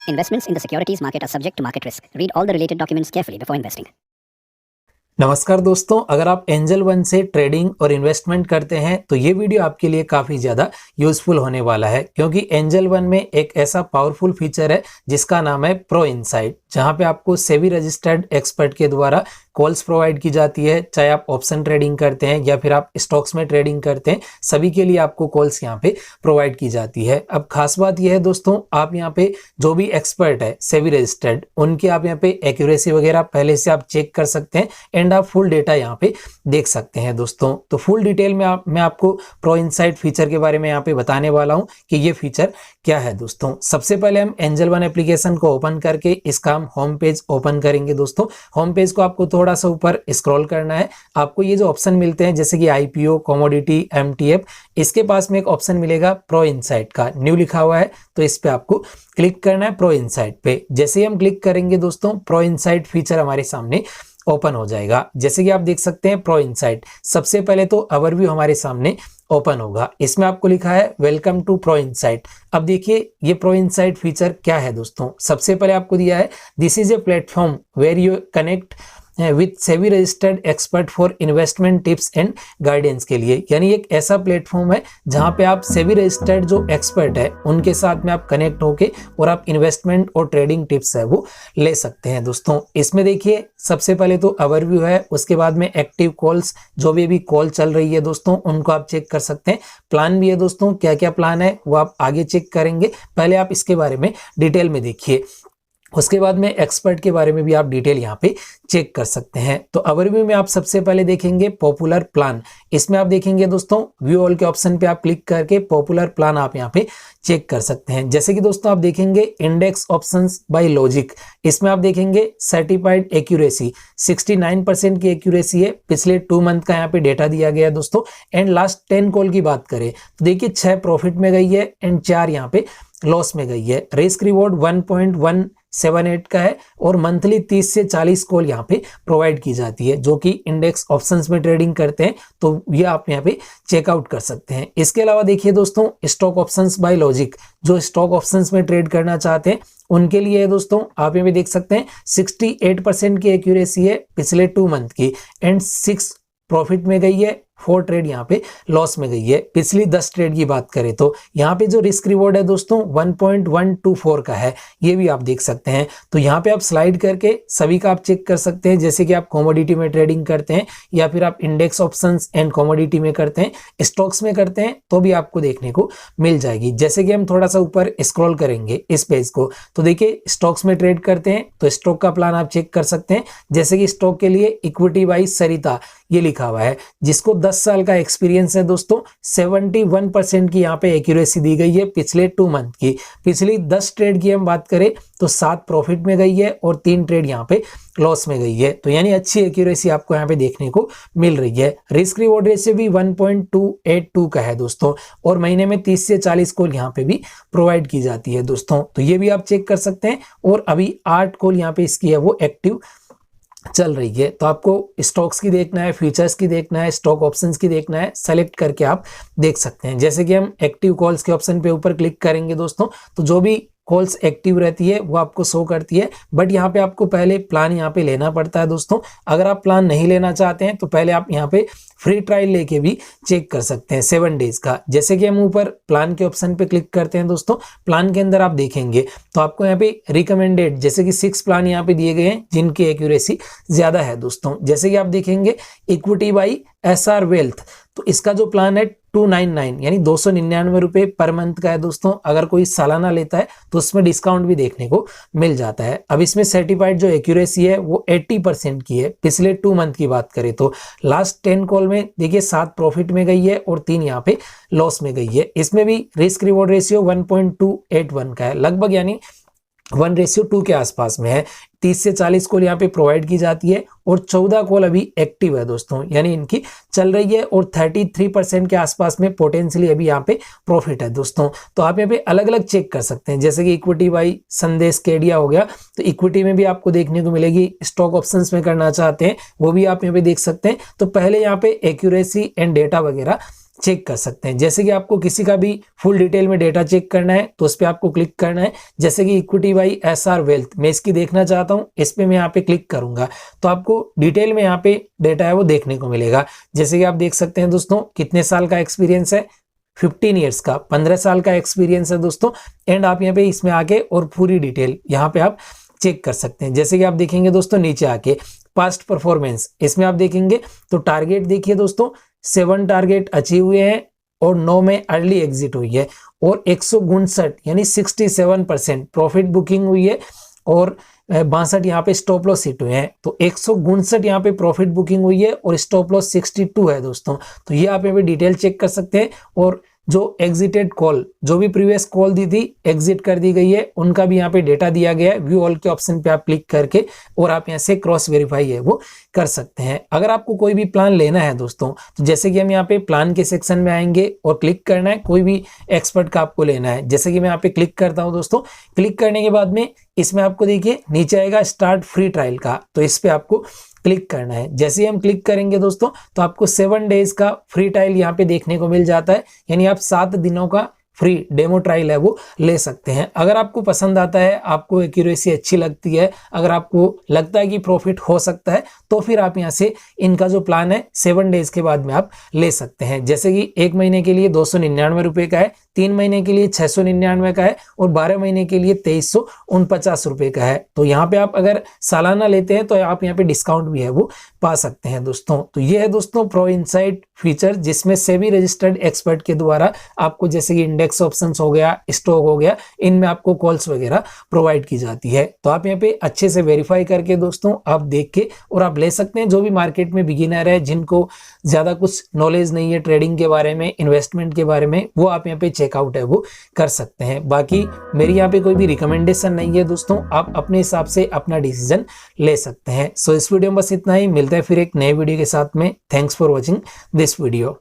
Investments in the securities market are subject to market risk. Read all the related documents carefully before investing. नमस्कार दोस्तों, अगर आप angel one से trading और investment करते हैं तो ये वीडियो आपके लिए काफ़ी ज़्यादा यूजफुल होने वाला है, क्योंकि एंजल वन में एक ऐसा पावरफुल फीचर है जिसका नाम है प्रो इनसाइट, जहां पे आपको सेबी रजिस्टर्ड एक्सपर्ट के द्वारा कॉल्स प्रोवाइड की जाती है। चाहे आप ऑप्शन ट्रेडिंग करते हैं या फिर आप स्टॉक्स में ट्रेडिंग करते हैं, सभी के लिए आपको कॉल्स यहाँ पे प्रोवाइड की जाती है। अब खास बात यह है दोस्तों, आप यहाँ पे जो भी एक्सपर्ट है सेबी रजिस्टर्ड, उनके आप यहाँ पे एक्यूरेसी वगैरह पहले से आप चेक कर सकते हैं एंड आप फुल डेटा यहाँ पे देख सकते हैं दोस्तों। तो फुल डिटेल में मैं आपको प्रो इनसाइट फीचर के बारे में यहाँ पे बताने वाला हूँ कि ये फीचर क्या है दोस्तों। सबसे पहले हम एंजल वन एप्लीकेशन को ओपन करके इसका हम होम पेज ओपन करेंगे दोस्तों। होम पेज को आपको थोड़ा सा ऊपर स्क्रॉल करना है। आपको ये जो ऑप्शन मिलते हैं जैसे कि आईपीओ, कमोडिटी, एमटीएफ, इसके पास में एक ऑप्शन मिलेगा प्रो इनसाइट का, न्यू लिखा हुआ है, तो इस पे आपको क्लिक करना है प्रो इनसाइट पे। जैसे ही हम क्लिक करेंगे दोस्तों, प्रो इनसाइट फीचर हमारे सामने ओपन हो जाएगा। जैसे कि आप देख सकते हैं प्रो इनसाइट, सबसे पहले तो ओवरव्यू हमारे सामने ओपन होगा। इसमें आपको लिखा है वेलकम टू प्रो इनसाइट। अब देखिए ये प्रो इनसाइट फीचर क्या है दोस्तों। सबसे पहले आपको दिया है this is a platform where you connect with SEBI registered expert for investment tips and guidance के लिए, यानी एक ऐसा प्लेटफॉर्म है जहां पे आप सेबी रजिस्टर्ड जो एक्सपर्ट है उनके साथ में आप कनेक्ट होके और आप इन्वेस्टमेंट और ट्रेडिंग टिप्स है वो ले सकते हैं दोस्तों। इसमें देखिए सबसे पहले तो ओवरव्यू है, उसके बाद में एक्टिव कॉल्स, जो भी अभी कॉल चल रही है दोस्तों उनको आप चेक कर सकते हैं। प्लान भी है दोस्तों, क्या क्या प्लान है वो आप आगे चेक करेंगे, पहले आप इसके बारे में डिटेल में देखिए। उसके बाद में एक्सपर्ट के बारे में भी आप डिटेल यहाँ पे चेक कर सकते हैं। तो ओवरव्यू में आप सबसे पहले देखेंगे पॉपुलर प्लान। इसमें आप देखेंगे दोस्तों व्यू ऑल के ऑप्शन पे आप क्लिक करके पॉपुलर प्लान आप यहाँ पे चेक कर सकते हैं। जैसे कि दोस्तों आप देखेंगे इंडेक्स ऑप्शंस बाय लॉजिक, इसमें आप देखेंगे सर्टिफाइड एक्यूरेसी 69% की एक्यूरेसी है। पिछले 2 मंथ का यहाँ पे डेटा दिया गया है दोस्तों। एंड लास्ट 10 कॉल की बात करें तो देखिए 6 प्रॉफिट में गई है एंड 4 यहाँ पे लॉस में गई है। रिस्क रिवॉर्ड 1.178 का है और मंथली 30 से 40 कॉल यहाँ पे प्रोवाइड की जाती है। जो कि इंडेक्स ऑप्शंस में ट्रेडिंग करते हैं तो ये आप यहाँ पे चेकआउट कर सकते हैं। इसके अलावा देखिए दोस्तों स्टॉक ऑप्शंस बाय लॉजिक, जो स्टॉक ऑप्शंस में ट्रेड करना चाहते हैं उनके लिए है दोस्तों। आप यहाँ पे देख सकते हैं 68% की एक्यूरेसी है पिछले 2 मंथ की एंड 6 प्रॉफिट में गई है, 4 ट्रेड यहाँ पे लॉस में गई है। पिछली 10 ट्रेड की बात करें तो यहाँ पे जो रिस्क रिवॉर्ड है दोस्तों 1.124 का है, ये भी आप देख सकते हैं। तो यहाँ पे आप स्लाइड करके सभी का आप चेक कर सकते हैं। जैसे कि आप कमोडिटी में ट्रेडिंग करते हैं या फिर आप इंडेक्स ऑप्शंस एंड कमोडिटी में करते हैं, स्टॉक्स में करते हैं, तो भी आपको देखने को मिल जाएगी। जैसे कि हम थोड़ा सा ऊपर स्क्रॉल करेंगे इस पेज को तो देखिए स्टॉक्स में ट्रेड करते हैं तो स्टॉक का प्लान आप चेक कर सकते हैं। जैसे कि स्टॉक के लिए इक्विटी बाई सरिता ये लिखा हुआ है, जिसको 10 साल का एक्सपीरियंस है दोस्तों। 71% की यहाँ पे एक्यूरेसी दी गई है पिछले 2 मंथ की। पिछली 10 ट्रेड की हम बात करें तो 7 प्रॉफिट में गई है और 3 ट्रेड यहाँ पे लॉस में गई है। तो यानी अच्छी एक्यूरेसी आपको यहाँ पे देखने को मिल रही है। रिस्क रिवॉर्ड रेशियो भी 1.282 का है दोस्तों और महीने में 30 से 40 कॉल यहाँ पे भी प्रोवाइड की जाती है दोस्तों। तो ये भी आप चेक कर सकते हैं। और अभी 8 कॉल यहाँ पे इसकी है वो एक्टिव चल रही है। तो आपको स्टॉक्स की देखना है, फ्यूचर्स की देखना है, स्टॉक ऑप्शंस की देखना है, सेलेक्ट करके आप देख सकते हैं। जैसे कि हम एक्टिव कॉल्स के ऑप्शन पे ऊपर क्लिक करेंगे दोस्तों तो जो भी कॉल्स एक्टिव रहती है वो आपको शो करती है। बट यहाँ पे आपको पहले प्लान यहाँ पे लेना पड़ता है दोस्तों। अगर आप प्लान नहीं लेना चाहते हैं तो पहले आप यहाँ पे फ्री ट्रायल लेके भी चेक कर सकते हैं 7 डेज का। जैसे कि हम ऊपर प्लान के ऑप्शन पे क्लिक करते हैं दोस्तों, प्लान के अंदर आप देखेंगे तो आपको यहाँ पे रिकमेंडेड जैसे कि 6 प्लान यहाँ पे दिए गए हैं जिनकी एक्यूरेसी ज्यादा है दोस्तों। जैसे कि आप देखेंगे इक्विटी बाई एसआर वेल्थ, तो इसका जो प्लान है 299 यानी 299 रुपए पर मंथ का है दोस्तों। अगर कोई सालाना लेता है तो उसमें डिस्काउंट भी देखने को मिल जाता है। अब इसमें सर्टिफाइड जो एक्यूरेसी है वो 80% की है। पिछले 2 मंथ की बात करें तो लास्ट 10 कॉल में देखिए 7 प्रॉफिट में गई है और 3 यहाँ पे लॉस में गई है। इसमें भी रिस्क रिवॉर्ड रेशियो 1.281 का है, लगभग यानी 1:2 के आसपास में है। 30 से 40 कॉल यहाँ पे प्रोवाइड की जाती है और 14 कॉल अभी एक्टिव है दोस्तों, यानी इनकी चल रही है और 33% के आसपास में पोटेंशियली अभी यहाँ पे प्रॉफिट है दोस्तों। तो आप यहाँ पे अलग अलग चेक कर सकते हैं। जैसे कि इक्विटी बाई संदेश केडिया हो गया, तो इक्विटी में भी आपको देखने को मिलेगी। स्टॉक ऑप्शंस में करना चाहते हैं वो भी आप यहाँ पे देख सकते हैं। तो पहले यहाँ पे एक्यूरेसी एंड डेटा वगैरह चेक कर सकते हैं। जैसे कि आपको किसी का भी फुल डिटेल में डेटा चेक करना है तो उस पर आपको क्लिक करना है। जैसे कि इक्विटी बाई एसआर वेल्थ, मैं इसकी देखना चाहता हूं, इस पे मैं यहाँ पे क्लिक करूंगा तो आपको डिटेल में यहाँ पे डेटा है वो देखने को मिलेगा। जैसे कि आप देख सकते हैं दोस्तों, कितने साल का एक्सपीरियंस है, 15 ईयर्स का, 15 साल का एक्सपीरियंस है दोस्तों। एंड आप यहाँ पे इसमें आके और पूरी डिटेल यहाँ पे आप चेक कर सकते हैं। जैसे कि आप देखेंगे दोस्तों नीचे आके पास्ट परफॉर्मेंस, इसमें आप देखेंगे तो टारगेट देखिए दोस्तों, 7 टारगेट अचीव हुए हैं और 9 में अर्ली एग्जिट हुई है और 159 यानी 67% प्रॉफिट बुकिंग हुई है और 62 यहाँ पे स्टॉप लॉस हिट हुए हैं। तो 159 यहाँ पे प्रॉफिट बुकिंग हुई है और स्टॉप लॉस 62 है दोस्तों। तो ये आप यहाँ पे डिटेल चेक कर सकते हैं। और जो एग्जिटेड कॉल, जो भी प्रीवियस कॉल दी थी एग्जिट कर दी गई है, उनका भी यहाँ पे डेटा दिया गया है। व्यू ऑल के ऑप्शन पे आप क्लिक करके और आप यहाँ से क्रॉस वेरीफाई है वो कर सकते हैं। अगर आपको कोई भी प्लान लेना है दोस्तों, तो जैसे कि हम यहाँ पे प्लान के सेक्शन में आएंगे और क्लिक करना है, कोई भी एक्सपर्ट का आपको लेना है। जैसे कि मैं यहाँ पे क्लिक करता हूँ दोस्तों, क्लिक करने के बाद में इसमें आपको देखिए नीचे आएगा स्टार्ट फ्री ट्रायल का, तो इस पे आपको क्लिक करना है। जैसे ही हम क्लिक करेंगे दोस्तों तो आपको 7 डेज का फ्री ट्रायल यहाँ पे देखने को मिल जाता है, यानी आप 7 दिनों का फ्री डेमो ट्रायल है वो ले सकते हैं। अगर आपको पसंद आता है, आपको एक्यूरेसी अच्छी लगती है, अगर आपको लगता है कि प्रॉफिट हो सकता है, तो फिर आप यहाँ से इनका जो प्लान है 7 डेज के बाद में आप ले सकते हैं। जैसे कि 1 महीने के लिए 299 रुपये का है, 3 महीने के लिए 699 का है और 12 महीने के लिए 2349 रुपये का है। तो यहाँ पे आप अगर सालाना लेते हैं तो आप यहाँ पे डिस्काउंट भी है वो पा सकते हैं दोस्तों। तो ये है दोस्तों प्रो इनसाइट फीचर, जिसमें सेबी रजिस्टर्ड एक्सपर्ट के द्वारा आपको जैसे कि इंडेक्स ऑप्शंस हो गया, स्टॉक हो गया, इनमें आपको कॉल्स वगैरह प्रोवाइड की जाती है। तो आप यहाँ पे अच्छे से वेरीफाई करके दोस्तों आप देख के और आप ले सकते हैं। जो भी मार्केट में बिगिनर है, जिनको ज्यादा कुछ नॉलेज नहीं है ट्रेडिंग के बारे में, इन्वेस्टमेंट के बारे में, वो आप यहाँ पे चेकआउट है वो कर सकते हैं। बाकी मेरी यहाँ पे कोई भी रिकमेंडेशन नहीं है दोस्तों, आप अपने हिसाब से अपना डिसीजन ले सकते हैं। सो इस वीडियो में बस इतना ही, मिलता है फिर एक नए वीडियो के साथ में। Thanks for watching this video.